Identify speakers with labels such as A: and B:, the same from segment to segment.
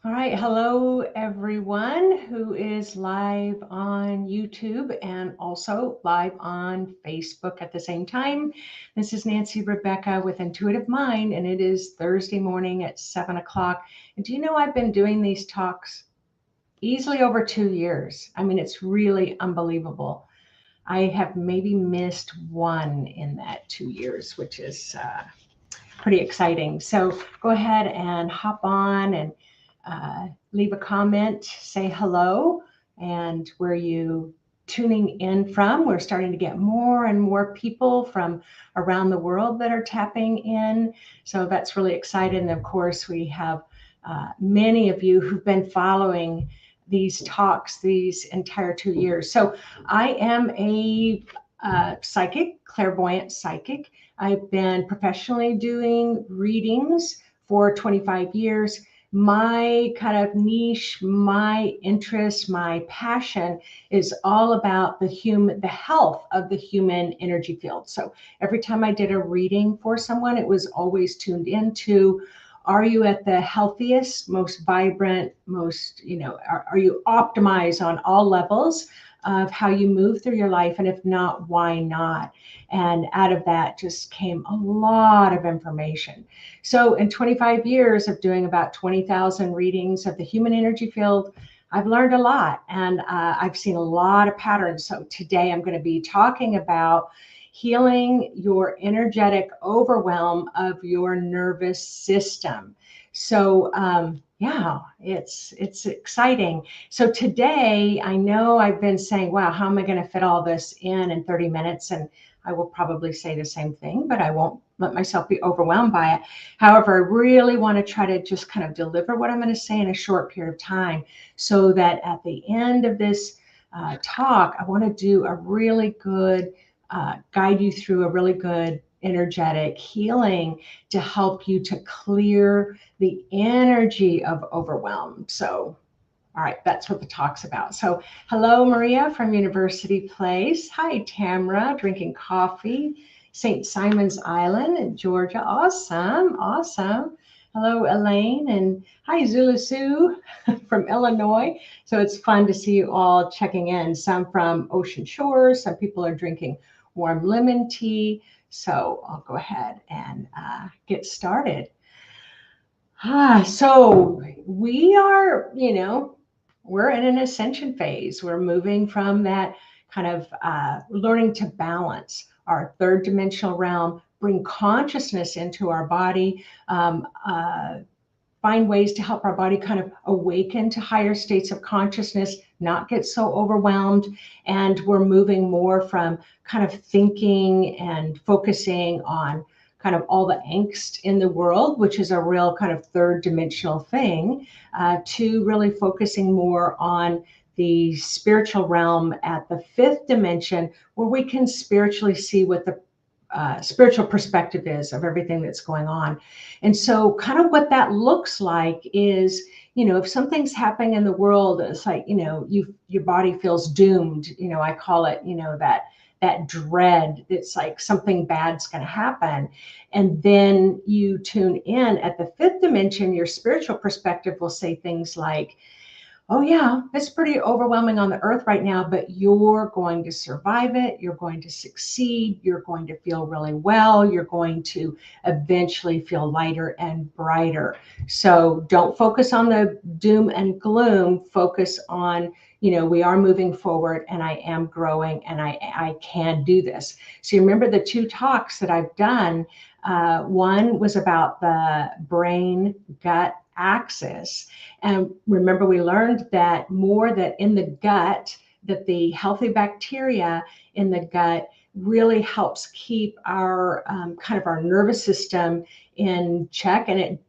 A: All right, hello everyone who is live on YouTube and also live on Facebook at the same time. This is Nancy Rebecca with Intuitive Mind, and it is Thursday morning at 7 o'clock. And do you know I've been doing these talks easily over 2 years? I mean, it's really unbelievable. I have maybe missed one in that 2 years, which is pretty exciting. So go ahead and hop on and leave a comment, say hello, and where you tuning in from. We're starting to get more and more people from around the world that are tapping in. So that's really exciting. And of course, we have many of you who've been following these talks these entire 2 years. So I am a psychic, clairvoyant psychic. I've been professionally doing readings for 25 years. My kind of niche, my interest, my passion is all about the health of the human energy field. So every time I did a reading for someone, it was always tuned into, are you at the healthiest, most vibrant, most, are you optimized on all levels of how you move through your life? And if not, why not? And out of that just came a lot of information. So in 25 years of doing about 20,000 readings of the human energy field, I've learned a lot, and I've seen a lot of patterns. So today I'm going to be talking about healing your energetic overwhelm of your nervous system. So yeah, it's exciting. So today, I know I've been saying, wow, how am I going to fit all this in 30 minutes? And I will probably say the same thing, but I won't let myself be overwhelmed by it. However, I really want to try to just kind of deliver what I'm going to say in a short period of time, so that at the end of this talk, I want to do a really good guide you through a really good energetic healing to help you to clear the energy of overwhelm. So, all right, that's what the talk's about. So, hello, Maria from University Place. Hi, Tamra, drinking coffee. St. Simon's Island in Georgia. Awesome, awesome. Hello, Elaine, and hi, Zulu Sue from Illinois. So it's fun to see you all checking in. Some from Ocean Shores, some people are drinking warm lemon tea. So I'll go ahead and get started. So we are, we're in an ascension phase. We're moving from that kind of learning to balance our third dimensional realm, bring consciousness into our body, find ways to help our body kind of awaken to higher states of consciousness, not get so overwhelmed. And we're moving more from kind of thinking and focusing on kind of all the angst in the world, which is a real kind of third dimensional thing, to really focusing more on the spiritual realm at the fifth dimension, where we can spiritually see what the spiritual perspective is of everything that's going on. And so, kind of what that looks like is, if something's happening in the world, it's like, your body feels doomed. I call it, that dread. It's like something bad's going to happen. And then you tune in at the fifth dimension, your spiritual perspective will say things like, oh yeah, it's pretty overwhelming on the earth right now, but you're going to survive it. You're going to succeed. You're going to feel really well. You're going to eventually feel lighter and brighter. So don't focus on the doom and gloom. Focus on, we are moving forward, and I am growing, and I can do this. So you remember the two talks that I've done. One was about the brain gut axis. And remember, we learned that in the gut, that the healthy bacteria in the gut really helps keep our kind of our nervous system in check, and it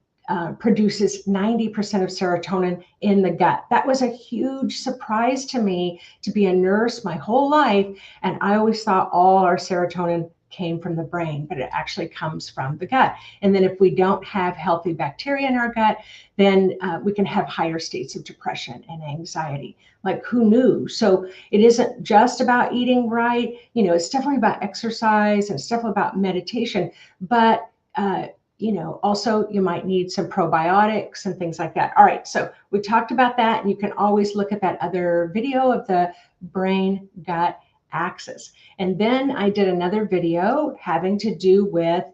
A: produces 90% of serotonin in the gut. That was a huge surprise to me, to be a nurse my whole life, and I always thought all our serotonin came from the brain, but it actually comes from the gut. And then if we don't have healthy bacteria in our gut, then we can have higher states of depression and anxiety. Like, who knew? So it isn't just about eating right. It's definitely about exercise, and it's definitely about meditation. But Also you might need some probiotics and things like that. All right, so we talked about that, and you can always look at that other video of the brain gut axis. And then I did another video having to do with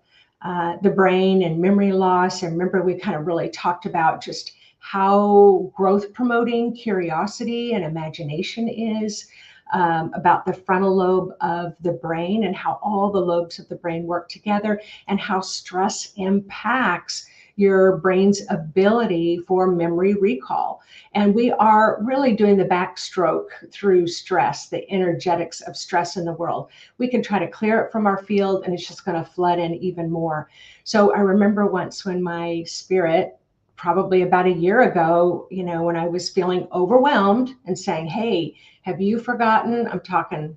A: the brain and memory loss. And remember, we kind of really talked about just how growth promoting curiosity and imagination is, about the frontal lobe of the brain and how all the lobes of the brain work together, and how stress impacts your brain's ability for memory recall. And we are really doing the backstroke through stress, the energetics of stress in the world. We can try to clear it from our field, and it's just going to flood in even more. So I remember once when my spirit, probably about a year ago, when I was feeling overwhelmed and saying, hey, have you forgotten? I'm talking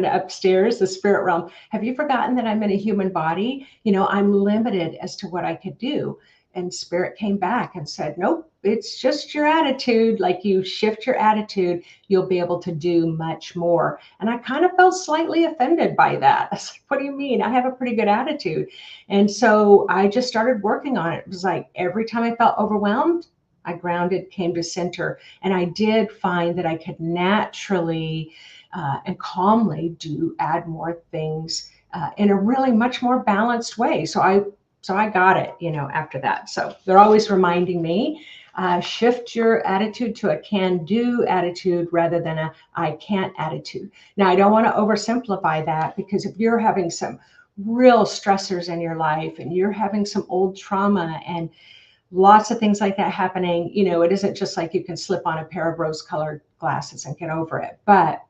A: to upstairs, the spirit realm. Have you forgotten that I'm in a human body? I'm limited as to what I could do. And spirit came back and said, nope, it's just your attitude. Like, you shift your attitude, you'll be able to do much more. And I kind of felt slightly offended by that. I was like, what do you mean? I have a pretty good attitude. And so I just started working on it. It was like every time I felt overwhelmed, I grounded, came to center, and I did find that I could naturally and calmly add more things in a really much more balanced way. So I got it, after that. So they're always reminding me, shift your attitude to a can-do attitude rather than a I can't attitude. Now, I don't want to oversimplify that, because if you're having some real stressors in your life and you're having some old trauma and lots of things like that happening, it isn't just like you can slip on a pair of rose-colored glasses and get over it. But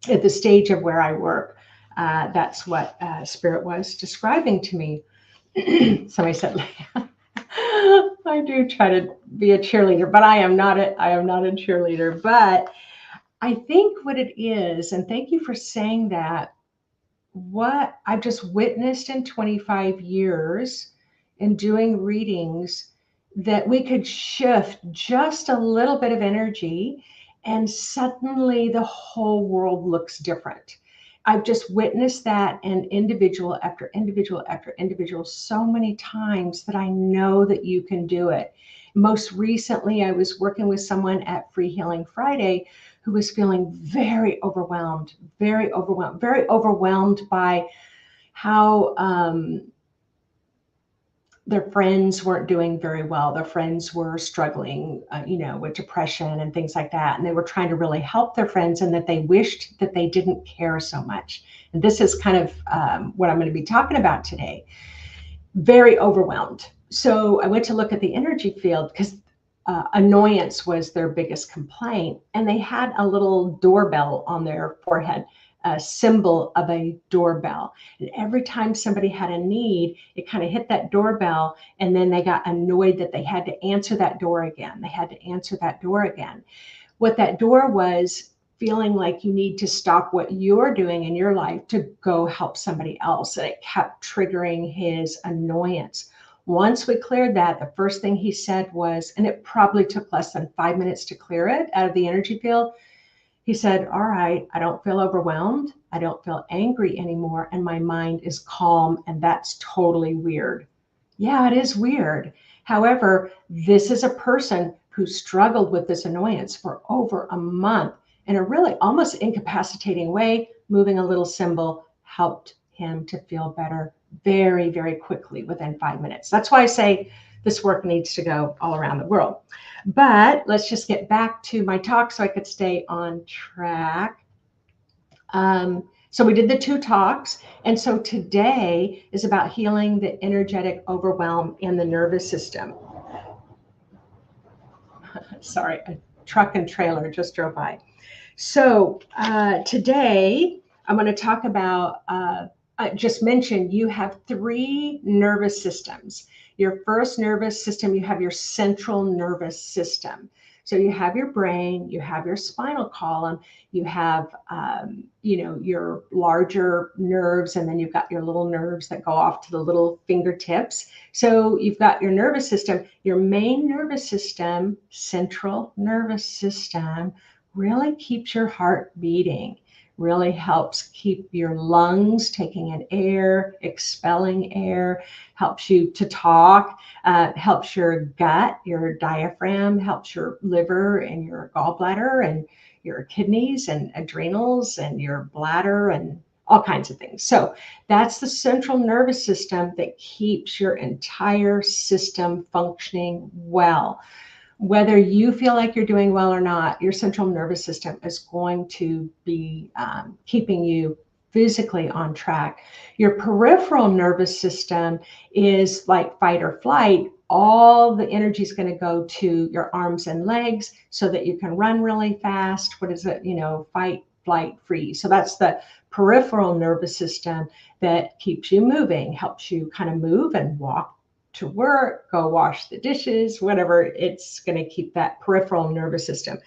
A: at the stage of where I work, that's what Spirit was describing to me. Somebody said, I do try to be a cheerleader, but I am not a cheerleader. But I think what it is, and thank you for saying that, what I've just witnessed in 25 years in doing readings, that we could shift just a little bit of energy and suddenly the whole world looks different. I've just witnessed that in individual after individual after individual so many times that I know that you can do it. Most recently, I was working with someone at Free Healing Friday who was feeling very overwhelmed by how their friends weren't doing very well. Their friends were struggling, with depression and things like that. And they were trying to really help their friends, and that they wished that they didn't care so much. And this is kind of what I'm going to be talking about today. Very overwhelmed. So I went to look at the energy field, because annoyance was their biggest complaint. And they had a little doorbell on their forehead, a symbol of a doorbell. And every time somebody had a need, it kind of hit that doorbell, and then they got annoyed that they had to answer that door again. What that door was, feeling like you need to stop what you're doing in your life to go help somebody else. And it kept triggering his annoyance. Once we cleared that, the first thing he said was, and it probably took less than 5 minutes to clear it out of the energy field, he said, all right, I don't feel overwhelmed. I don't feel angry anymore. And my mind is calm. And that's totally weird. Yeah, it is weird. However, this is a person who struggled with this annoyance for over a month in a really almost incapacitating way. Moving a little symbol helped him to feel better very, very quickly within 5 minutes. That's why I say this work needs to go all around the world. But let's just get back to my talk so I could stay on track. So we did the 2 talks. And so today is about healing the energetic overwhelm in the nervous system. Sorry, a truck and trailer just drove by. So today I'm going to talk about, I just mentioned you have 3 nervous systems. Your first nervous system, you have your central nervous system. So you have your brain, you have your spinal column, you have, your larger nerves, and then you've got your little nerves that go off to the little fingertips. So you've got your nervous system. Your main nervous system, central nervous system, really keeps your heart beating, really helps keep your lungs taking in air, expelling air, helps you to talk, helps your gut, your diaphragm, helps your liver and your gallbladder and your kidneys and adrenals and your bladder and all kinds of things. So that's the central nervous system that keeps your entire system functioning well. Whether you feel like you're doing well or not, your central nervous system is going to be keeping you physically on track. Your peripheral nervous system is like fight or flight. All the energy is going to go to your arms and legs so that you can run really fast. What is it? Fight, flight, freeze. So that's the peripheral nervous system that keeps you moving, helps you kind of move and walk to work, go wash the dishes, whatever. It's going to keep that peripheral nervous system.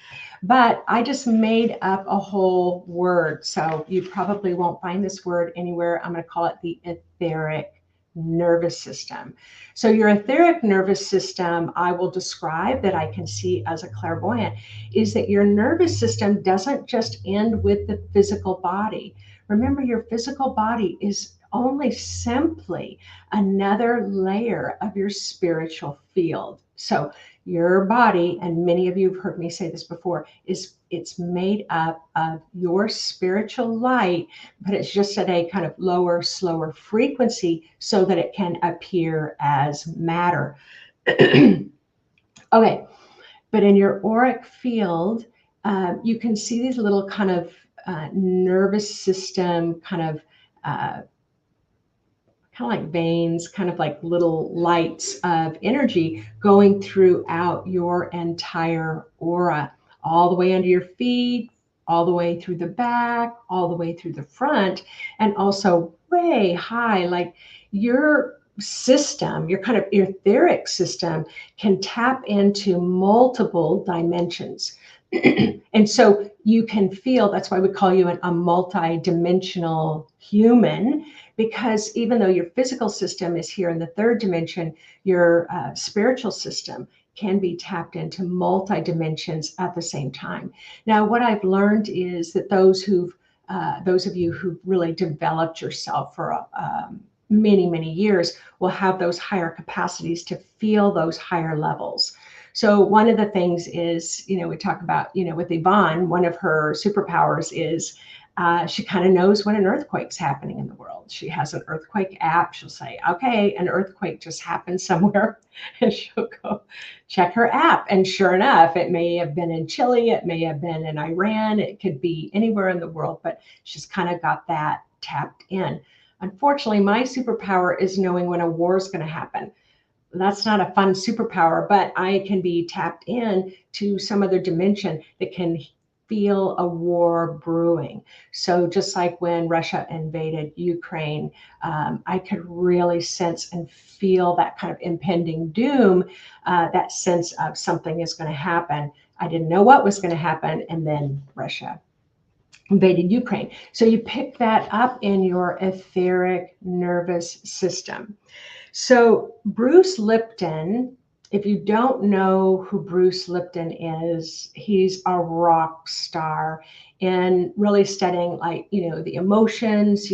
A: But I just made up a whole word, so you probably won't find this word anywhere. I'm going to call it the etheric nervous system. So your etheric nervous system, I will describe that I can see as a clairvoyant, is that your nervous system doesn't just end with the physical body. Remember, your physical body is only simply another layer of your spiritual field. So your body, and many of you have heard me say this before, it's made up of your spiritual light, but it's just at a kind of lower, slower frequency so that it can appear as matter. Okay, but in your auric field, you can see these little kind of nervous system kind of like veins, kind of like little lights of energy going throughout your entire aura, all the way under your feet, all the way through the back, all the way through the front, and also way high. Like your system, your kind of etheric system can tap into multiple dimensions. And so you can feel, that's why we call you a multi-dimensional human, because even though your physical system is here in the third dimension, your spiritual system can be tapped into multi-dimensions at the same time. Now, what I've learned is that those of you who've really developed yourself for many, many years will have those higher capacities to feel those higher levels. So one of the things is, we talk about, with Yvonne, one of her superpowers is she kind of knows when an earthquake's happening in the world. She has an earthquake app. She'll say, okay, an earthquake just happened somewhere, and she'll go check her app. And sure enough, it may have been in Chile, it may have been in Iran, it could be anywhere in the world, but she's kind of got that tapped in. Unfortunately, my superpower is knowing when a war is going to happen. That's not a fun superpower, but I can be tapped in to some other dimension that can feel a war brewing. So just like when Russia invaded Ukraine, I could really sense and feel that kind of impending doom, that sense of something is going to happen. I didn't know what was going to happen, and then Russia invaded Ukraine. So you pick that up in your etheric nervous system. So Bruce Lipton, if you don't know who Bruce Lipton is, he's a rock star in really studying, like, the emotions,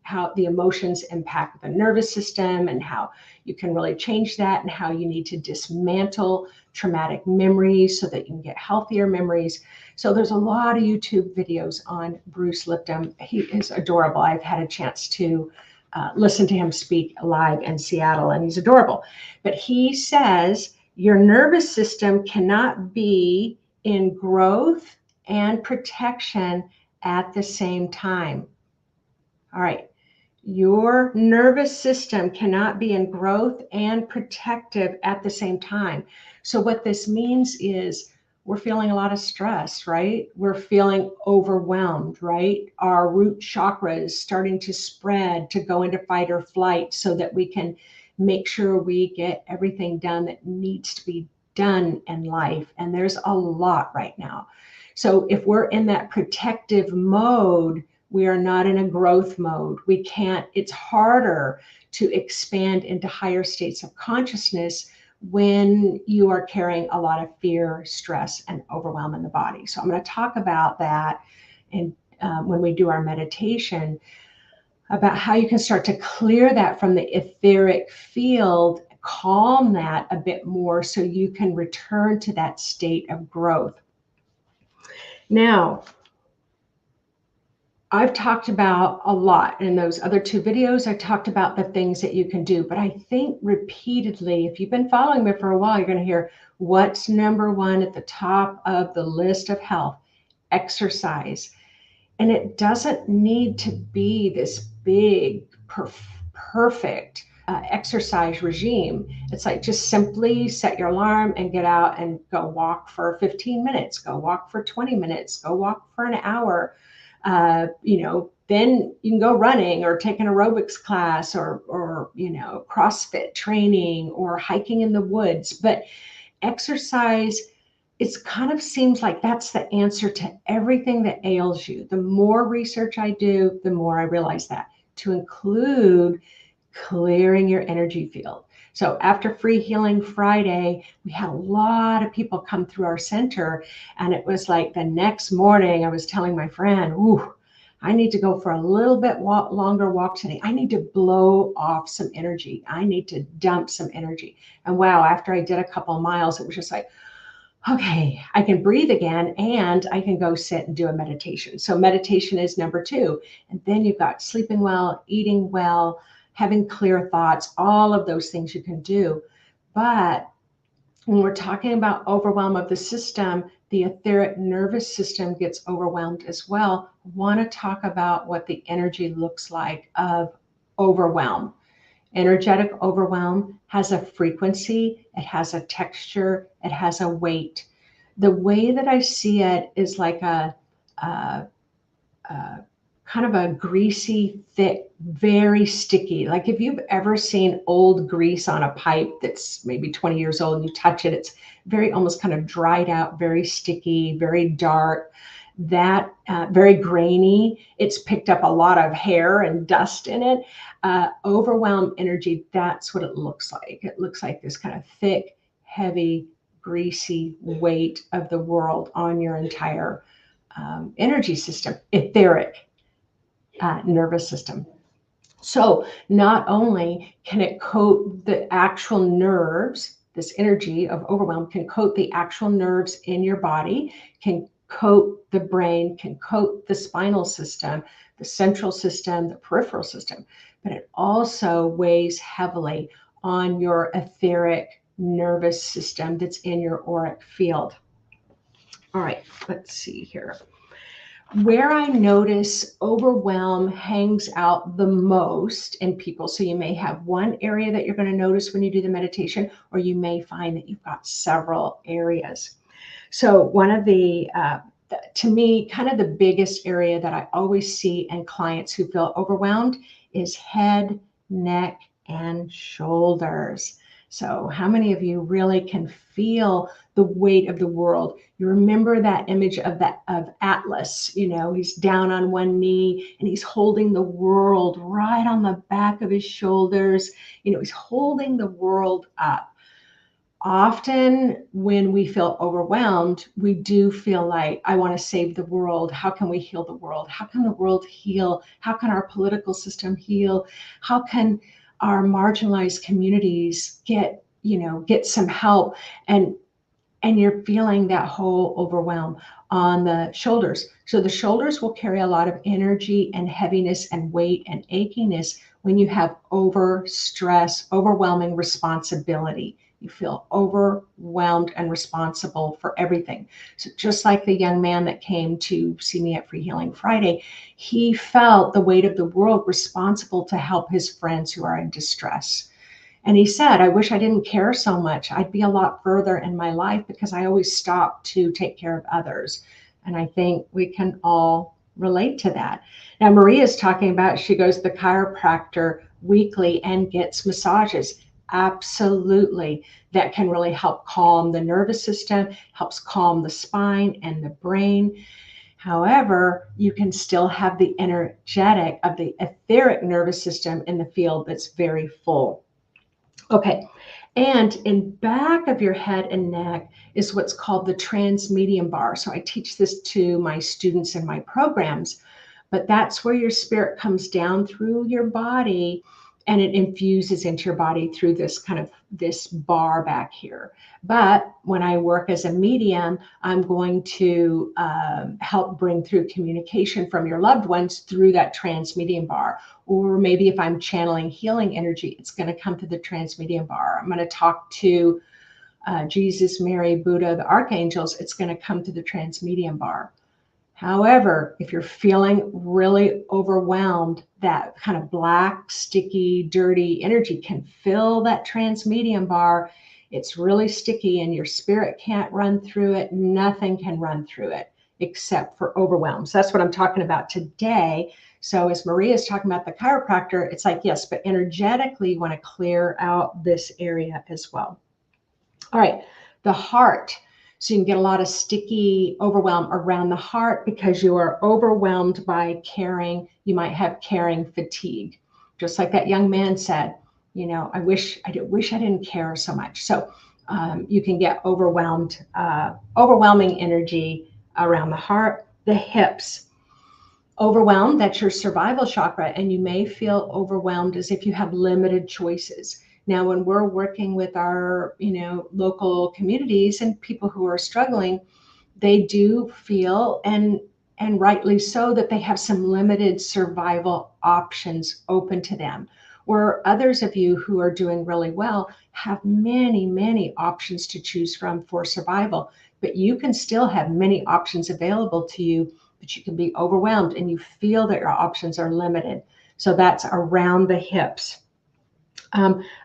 A: how the emotions impact the nervous system and how you can really change that and how you need to dismantle traumatic memories so that you can get healthier memories. So there's a lot of YouTube videos on Bruce Lipton. He is adorable. I've had a chance to listen to him speak live in Seattle, and he's adorable. But he says your nervous system cannot be in growth and protection at the same time. All right. Your nervous system cannot be in growth and protective at the same time. So what this means is we're feeling a lot of stress, right? We're feeling overwhelmed, right? Our root chakra is starting to spread to go into fight or flight so that we can make sure we get everything done that needs to be done in life. And there's a lot right now. So if we're in that protective mode, we are not in a growth mode. We can't, it's harder to expand into higher states of consciousness when you are carrying a lot of fear, stress, and overwhelm in the body. So I'm going to talk about that in when we do our meditation, about how you can start to clear that from the etheric field, calm that a bit more so you can return to that state of growth. Now, I've talked about a lot in those other 2 videos. I talked about the things that you can do, but I think repeatedly, if you've been following me for a while, you're going to hear what's number 1 at the top of the list of health: exercise. And it doesn't need to be this big, perfect exercise regime. It's like just simply set your alarm and get out and go walk for 15 minutes, go walk for 20 minutes, go walk for an hour. Then you can go running or take an aerobics class or CrossFit training or hiking in the woods. But exercise, it kind of seems like that's the answer to everything that ails you. The more research I do, the more I realize that, to include clearing your energy field. So after Free Healing Friday, we had a lot of people come through our center, and it was like the next morning I was telling my friend, ooh, I need to go for a little bit longer walk today. I need to blow off some energy. I need to dump some energy. And wow, after I did a couple of miles, it was just like, okay, I can breathe again, and I can go sit and do a meditation. So meditation is number 2. And then you've got sleeping well, eating well, having clear thoughts, all of those things you can do. But when we're talking about overwhelm of the system, the etheric nervous system gets overwhelmed as well. I want to talk about what the energy looks like of overwhelm. Energetic overwhelm has a frequency, it has a texture, it has a weight. The way that I see it is like a kind of a greasy, thick, very sticky. Like if you've ever seen old grease on a pipe that's maybe 20 years old and you touch it, it's very almost kind of dried out, very sticky, very dark, that very grainy. It's picked up a lot of hair and dust in it. Overwhelm energy, that's what it looks like. It looks like this kind of thick, heavy, greasy weight of the world on your entire energy system, etheric nervous system. So not only can it coat the actual nerves, this energy of overwhelm can coat the actual nerves in your body, can coat the brain, can coat the spinal system, the central system, the peripheral system, but it also weighs heavily on your etheric nervous system that's in your auric field. All right, let's see here. Where I notice overwhelm hangs out the most in people. So you may have one area that you're going to notice when you do the meditation, or you may find that you've got several areas. So one of to me, kind of the biggest area that I always see in clients who feel overwhelmed is head, neck, and shoulders. So how many of you really can feel the weight of the world? You remember that image of Atlas, he's down on one knee and he's holding the world right on the back of his shoulders. He's holding the world up. Often when we feel overwhelmed, we do feel like, I want to save the world. How can we heal the world? How can the world heal? How can our political system heal? How can our marginalized communities get some help? And you're feeling that whole overwhelm on the shoulders. So the shoulders will carry a lot of energy and heaviness and weight and achiness when you have overwhelming responsibility. You feel overwhelmed and responsible for everything. So just like the young man that came to see me at Free Healing Friday, he felt the weight of the world, responsible to help his friends who are in distress. And he said, I wish I didn't care so much. I'd be a lot further in my life because I always stopped to take care of others. And I think we can all relate to that. Now, Maria's talking about, she goes to the chiropractor weekly and gets massages. Absolutely. That can really help calm the nervous system, helps calm the spine and the brain. However, you can still have the energetic of the etheric nervous system in the field that's very full. Okay, And in back of your head and neck is what's called the transmedium bar. So I teach this to my students in my programs, but that's where your spirit comes down through your body and it infuses into your body through this bar back here. But when I work as a medium, I'm going to help bring through communication from your loved ones through that transmedium bar. Or maybe if I'm channeling healing energy, it's going to come to the transmedium bar. I'm going to talk to Jesus, Mary, Buddha, the archangels. It's going to come to the transmedium bar. However, if you're feeling really overwhelmed, that kind of black, sticky, dirty energy can fill that transmedium bar. It's really sticky and your spirit can't run through it. Nothing can run through it except for overwhelm. So that's what I'm talking about today. So as Maria is talking about the chiropractor, it's like, yes, but energetically you want to clear out this area as well. All right, the heart. So you can get a lot of sticky overwhelm around the heart because you are overwhelmed by caring. You might have caring fatigue. Just like that young man said, I wish I didn't care so much. So you can get overwhelmed, overwhelming energy around the heart, the hips. Overwhelmed, that's your survival chakra, and you may feel overwhelmed as if you have limited choices. Now, when we're working with our, local communities and people who are struggling, they do feel, and rightly so, that they have some limited survival options open to them. Where others of you who are doing really well have many, many options to choose from for survival, but you can still have many options available to you, but you can be overwhelmed and you feel that your options are limited. So that's around the hips.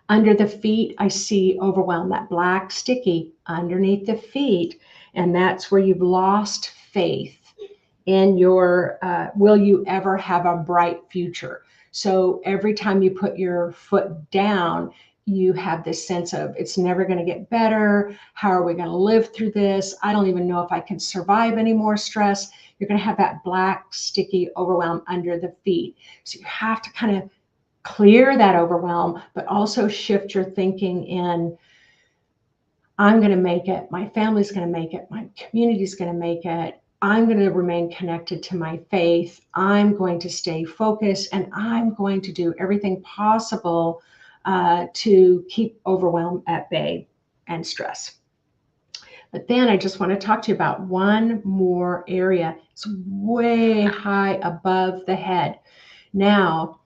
A: Under the feet, I see overwhelm, that black sticky underneath the feet. And that's where you've lost faith in your, will you ever have a bright future? So every time you put your foot down, you have this sense of it's never going to get better. How are we going to live through this? I don't even know if I can survive any more stress. You're going to have that black, sticky overwhelm under the feet. So you have to kind of clear that overwhelm, but also shift your thinking in, I'm going to make it, my family's going to make it, my community's going to make it, I'm going to remain connected to my faith, I'm going to stay focused, and I'm going to do everything possible to keep overwhelm at bay and stress. But then I just want to talk to you about one more area. It's way high above the head. Now,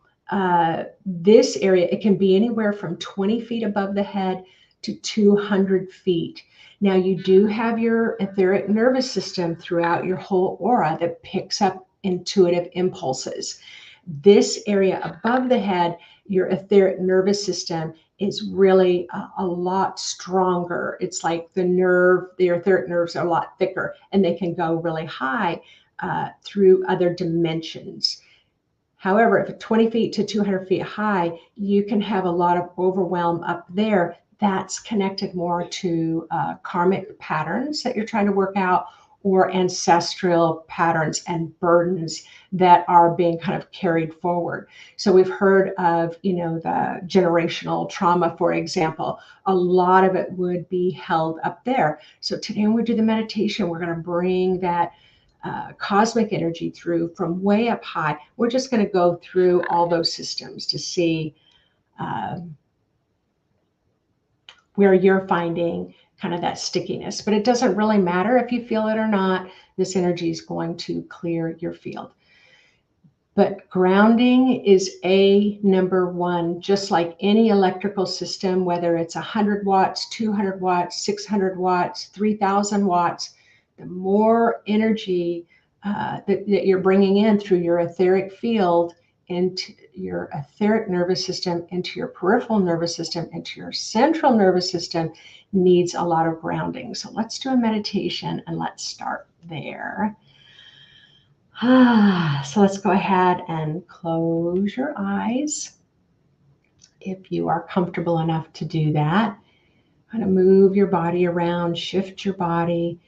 A: this area, it can be anywhere from 20 feet above the head to 200 feet. Now, you do have your etheric nervous system throughout your whole aura that picks up intuitive impulses. This area above the head, your etheric nervous system is really a lot stronger. It's like the etheric nerves are a lot thicker and they can go really high through other dimensions. However, if it's 20 feet to 200 feet high, you can have a lot of overwhelm up there. That's connected more to karmic patterns that you're trying to work out, or ancestral patterns and burdens that are being kind of carried forward. So we've heard of, the generational trauma, for example. A lot of it would be held up there. So today when we do the meditation, we're going to bring that cosmic energy through from way up high. We're just going to go through all those systems to see where you're finding kind of that stickiness. But it doesn't really matter if you feel it or not. This energy is going to clear your field. But grounding is number one, just like any electrical system, whether it's 100 watts, 200 watts, 600 watts, 3,000 watts, the more energy that you're bringing in through your etheric field into your etheric nervous system, into your peripheral nervous system, into your central nervous system, needs a lot of grounding. So let's do a meditation and let's start there. So let's go ahead and close your eyes if you are comfortable enough to do that. Kind of move your body around, shift your body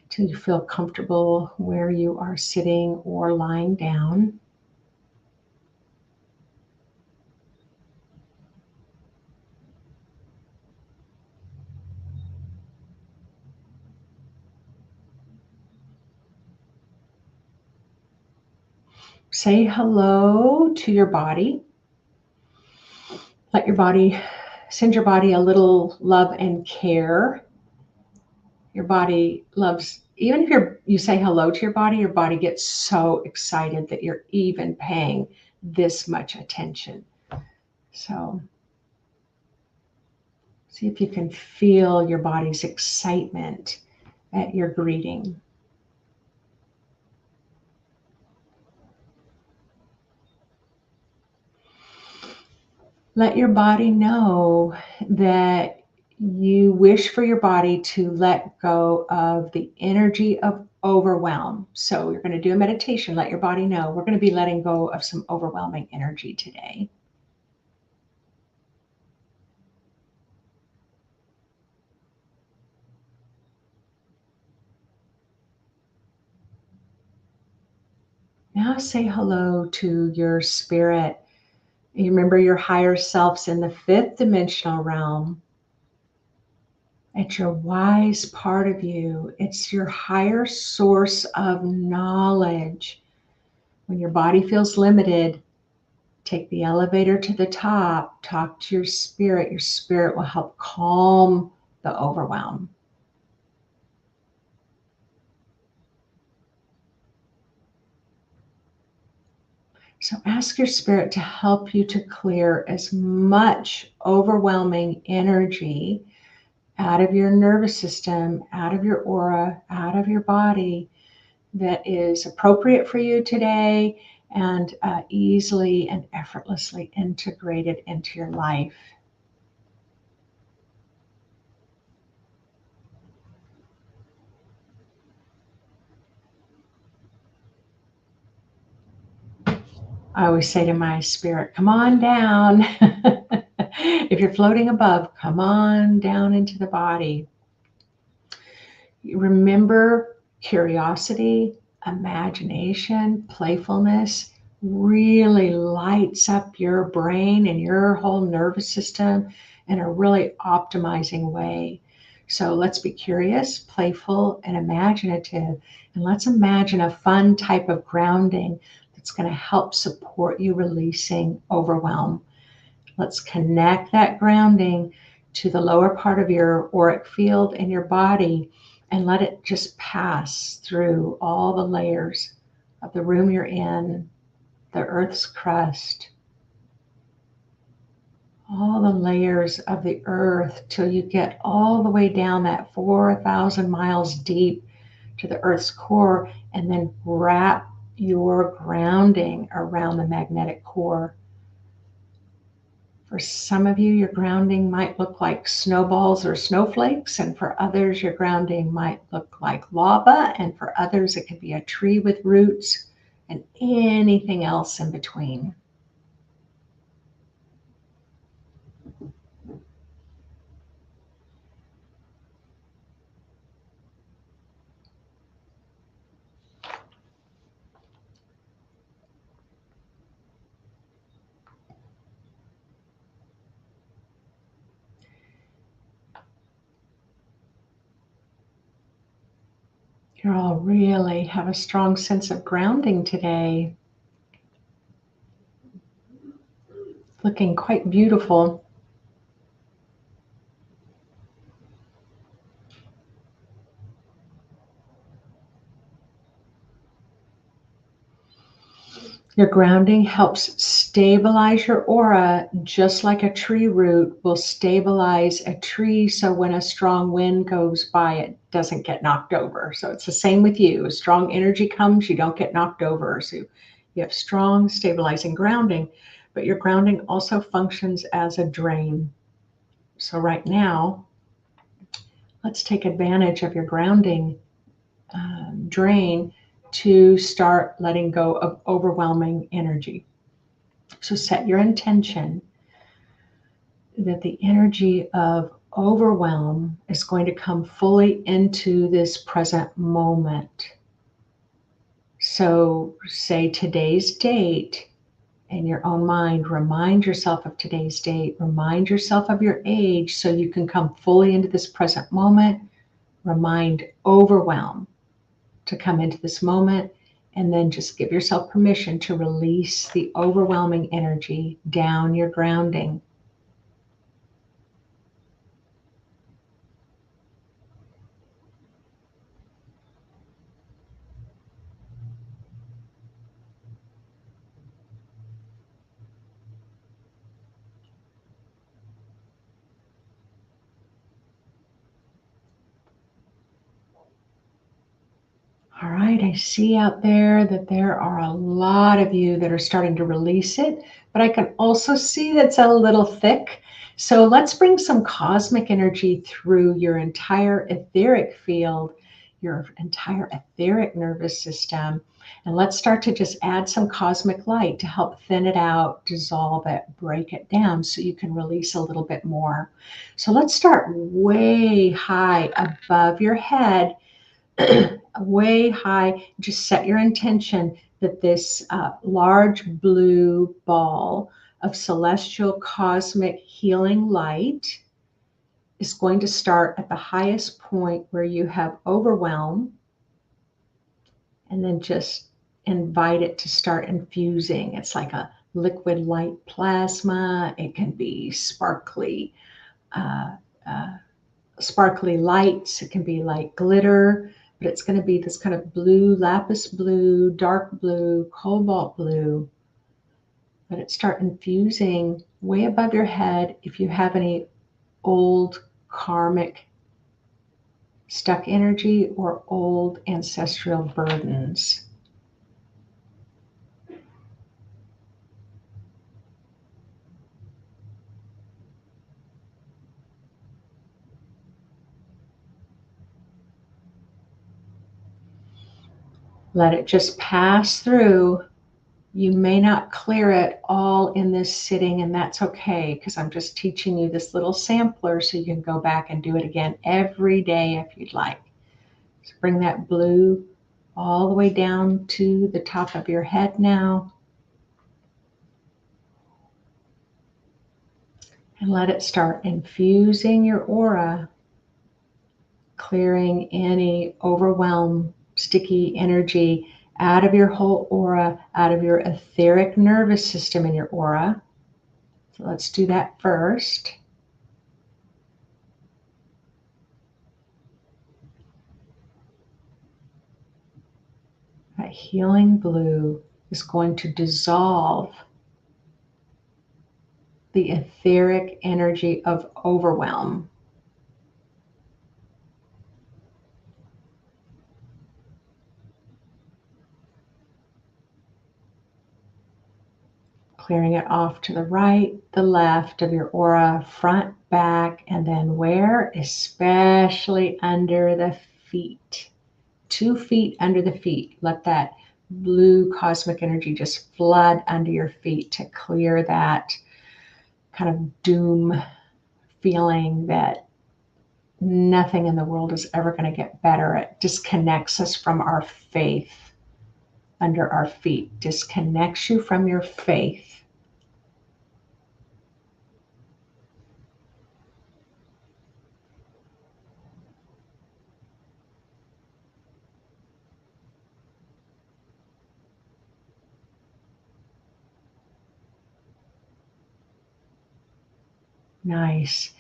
A: till you feel comfortable where you are sitting or lying down. say hello to your body. Let your body, send your body a little love and care. Your body loves, even if you say hello to your body gets so excited that you're even paying this much attention. So see if you can feel your body's excitement at your greeting. Let your body know that you wish for your body to let go of the energy of overwhelm. So you're going to do a meditation. Let your body know we're going to be letting go of some overwhelming energy today. Now say hello to your spirit. You remember your higher selves in the fifth dimensional realm. It's your wise part of you. It's your higher source of knowledge. When your body feels limited, take the elevator to the top, talk to your spirit. Your spirit will help calm the overwhelm. So ask your spirit to help you to clear as much overwhelming energy out of your nervous system, out of your aura, out of your body that is appropriate for you today and easily and effortlessly integrated into your life. I always say to my spirit, come on down. If you're floating above, come on down into the body. Remember, curiosity, imagination, playfulness really lights up your brain and your whole nervous system in a really optimizing way. So let's be curious, playful, and imaginative. And let's imagine a fun type of grounding that's going to help support you releasing overwhelm. Let's connect that grounding to the lower part of your auric field in your body and let it just pass through all the layers of the room you're in, the earth's crust, all the layers of the earth till you get all the way down that 4,000 miles deep to the earth's core, and then wrap your grounding around the magnetic core. For some of you, your grounding might look like snowballs or snowflakes, and for others, your grounding might look like lava, and for others, it could be a tree with roots and anything else in between. You all really have a strong sense of grounding today. Looking quite beautiful. Your grounding helps stabilize your aura, just like a tree root will stabilize a tree, so when a strong wind goes by, it doesn't get knocked over. So it's the same with you. As strong energy comes, you don't get knocked over. So you have strong stabilizing grounding, but your grounding also functions as a drain. So right now, let's take advantage of your grounding drain to start letting go of overwhelming energy. So set your intention that the energy of overwhelm is going to come fully into this present moment. So say today's date in your own mind. Remind yourself of today's date. Remind yourself of your age so you can come fully into this present moment. Remind overwhelm to come into this moment And then just give yourself permission to release the overwhelming energy down your grounding. All right, I see out there that there are a lot of you that are starting to release it, but I can also see that's a little thick. So let's bring some cosmic energy through your entire etheric field, your entire etheric nervous system. And let's start to just add some cosmic light to help thin it out, dissolve it, break it down so you can release a little bit more. So let's start way high above your head. Way high. Just set your intention that this large blue ball of celestial cosmic healing light is going to start at the highest point where you have overwhelm, and then just invite it to start infusing. It's like a liquid light plasma. It can be sparkly uh, uh, sparkly lights. It can be like glitter, but it's going to be this kind of blue, lapis blue, dark blue, cobalt blue. Let it start infusing way above your head. If you have any old karmic stuck energy or old ancestral burdens. Let it just pass through. You may not clear it all in this sitting, and that's okay, because I'm just teaching you this little sampler so you can go back and do it again every day if you'd like. So bring that blue all the way down to the top of your head now. And let it start infusing your aura, clearing any overwhelm, sticky energy out of your whole aura, out of your etheric nervous system in your aura. So let's do that first. That healing blue is going to dissolve the etheric energy of overwhelm. Clearing it off to the right, the left of your aura, front, back, and then where? Especially under the feet. 2 feet under the feet. Let that blue cosmic energy just flood under your feet to clear that kind of doom feeling that nothing in the world is ever going to get better. It disconnects us from our faith under our feet, disconnects you from your faith. Nice.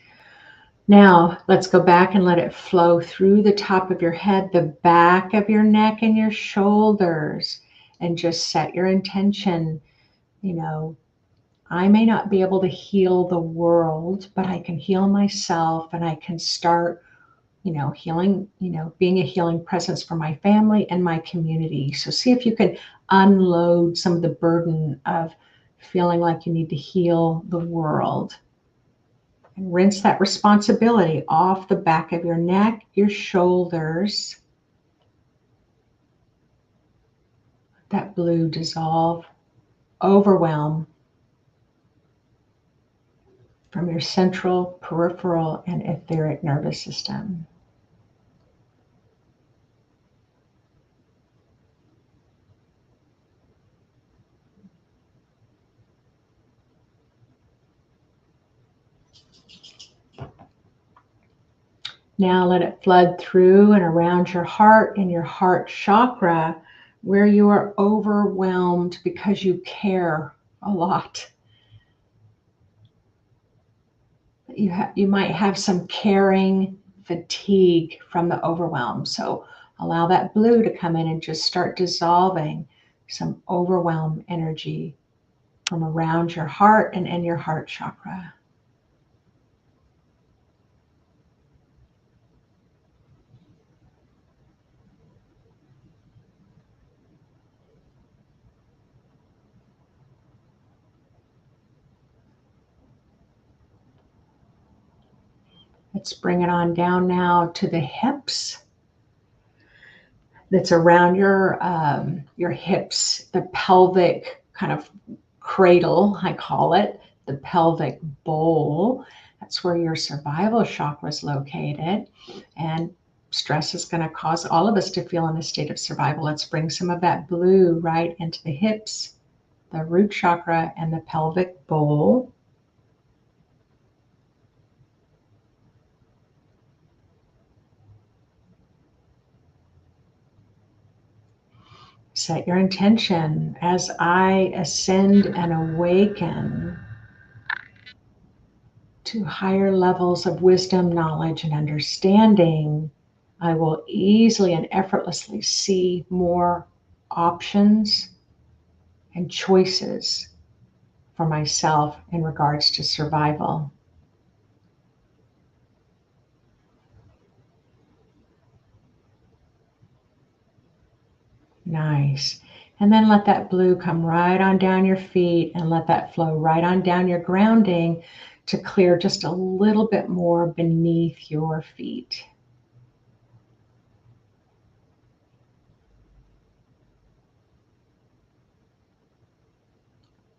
A: Now let's go back and let it flow through the top of your head, the back of your neck, and your shoulders, and just set your intention. I may not be able to heal the world, but I can heal myself, and I can start, healing, being a healing presence for my family and my community. So see if you can unload some of the burden of feeling like you need to heal the world. And rinse that responsibility off the back of your neck, your shoulders. That blue dissolve, overwhelm from your central, peripheral, and etheric nervous system. Now let it flood through and around your heart and your heart chakra, where you are overwhelmed because you care a lot. You might have some caring fatigue from the overwhelm. So allow that blue to come in and just start dissolving some overwhelm energy from around your heart and in your heart chakra. Let's bring it on down now to the hips. That's around your hips, the pelvic kind of cradle, I call it, the pelvic bowl. That's where your survival chakra is located. And stress is going to cause all of us to feel in a state of survival. Let's bring some of that blue right into the hips, the root chakra, and the pelvic bowl. Set your intention as I ascend and awaken to higher levels of wisdom, knowledge, and understanding. I will easily and effortlessly see more options and choices for myself in regards to survival. Nice. And then let that blue come right on down your feet and let that flow right on down your grounding to clear just a little bit more beneath your feet.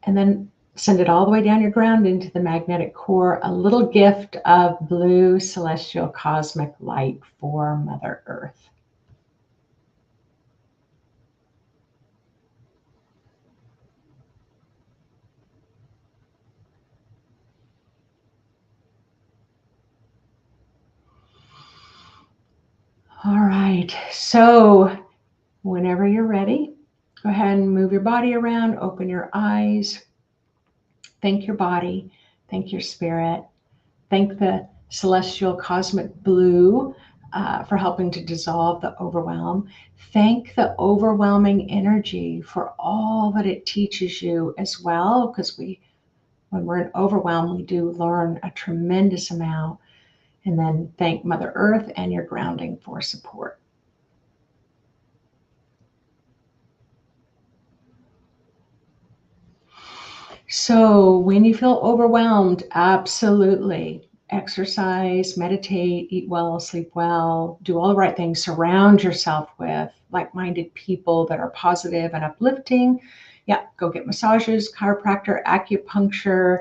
A: And then send it all the way down your ground into the magnetic core, a little gift of blue celestial cosmic light for Mother Earth. All right, so whenever you're ready, go ahead and move your body around, open your eyes, thank your body, thank your spirit, thank the celestial cosmic blue for helping to dissolve the overwhelm. Thank the overwhelming energy for all that it teaches you as well, because when we're in overwhelm, we do learn a tremendous amount. And then thank Mother Earth and your grounding for support. So when you feel overwhelmed, absolutely exercise, meditate, eat well, sleep well, do all the right things, surround yourself with like-minded people that are positive and uplifting. Yeah, go get massages, chiropractor, acupuncture,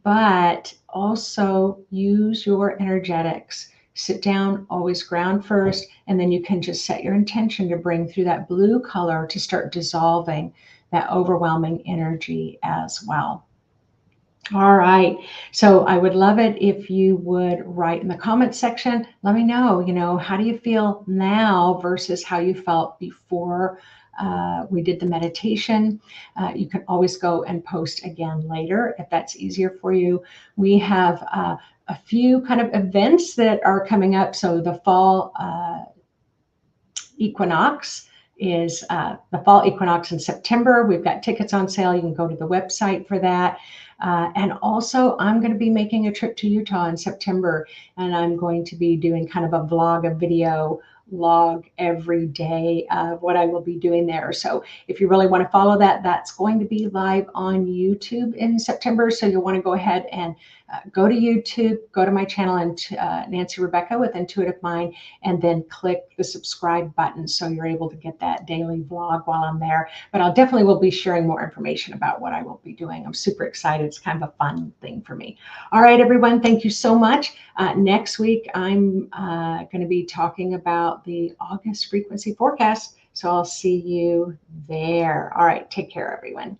A: but also use your energetics. Sit down, always ground first, and then you can just set your intention to bring through that blue color to start dissolving that overwhelming energy as well. All right. So I would love it if you would write in the comment section. Let me know, how do you feel now versus how you felt before we did the meditation. You can always go and post again later if that's easier for you. We have a few kind of events that are coming up. So the fall equinox is the fall equinox in September. We've got tickets on sale. You can go to the website for that. And also, I'm going to be making a trip to Utah in September, and I'm going to be doing kind of a vlog, a video log every day of what I will be doing there. So if you really want to follow that, that's going to be live on YouTube in September. So you'll want to go ahead and go to YouTube, go to my channel, and Nancy Rebecca with Intuitive Mind, and then click the subscribe button so you're able to get that daily vlog while I'm there. But I'll definitely will be sharing more information about what I will be doing. I'm super excited. It's kind of a fun thing for me. All right, everyone, thank you so much. Next week, I'm going to be talking about the August frequency forecast. So I'll see you there. All right, take care, everyone.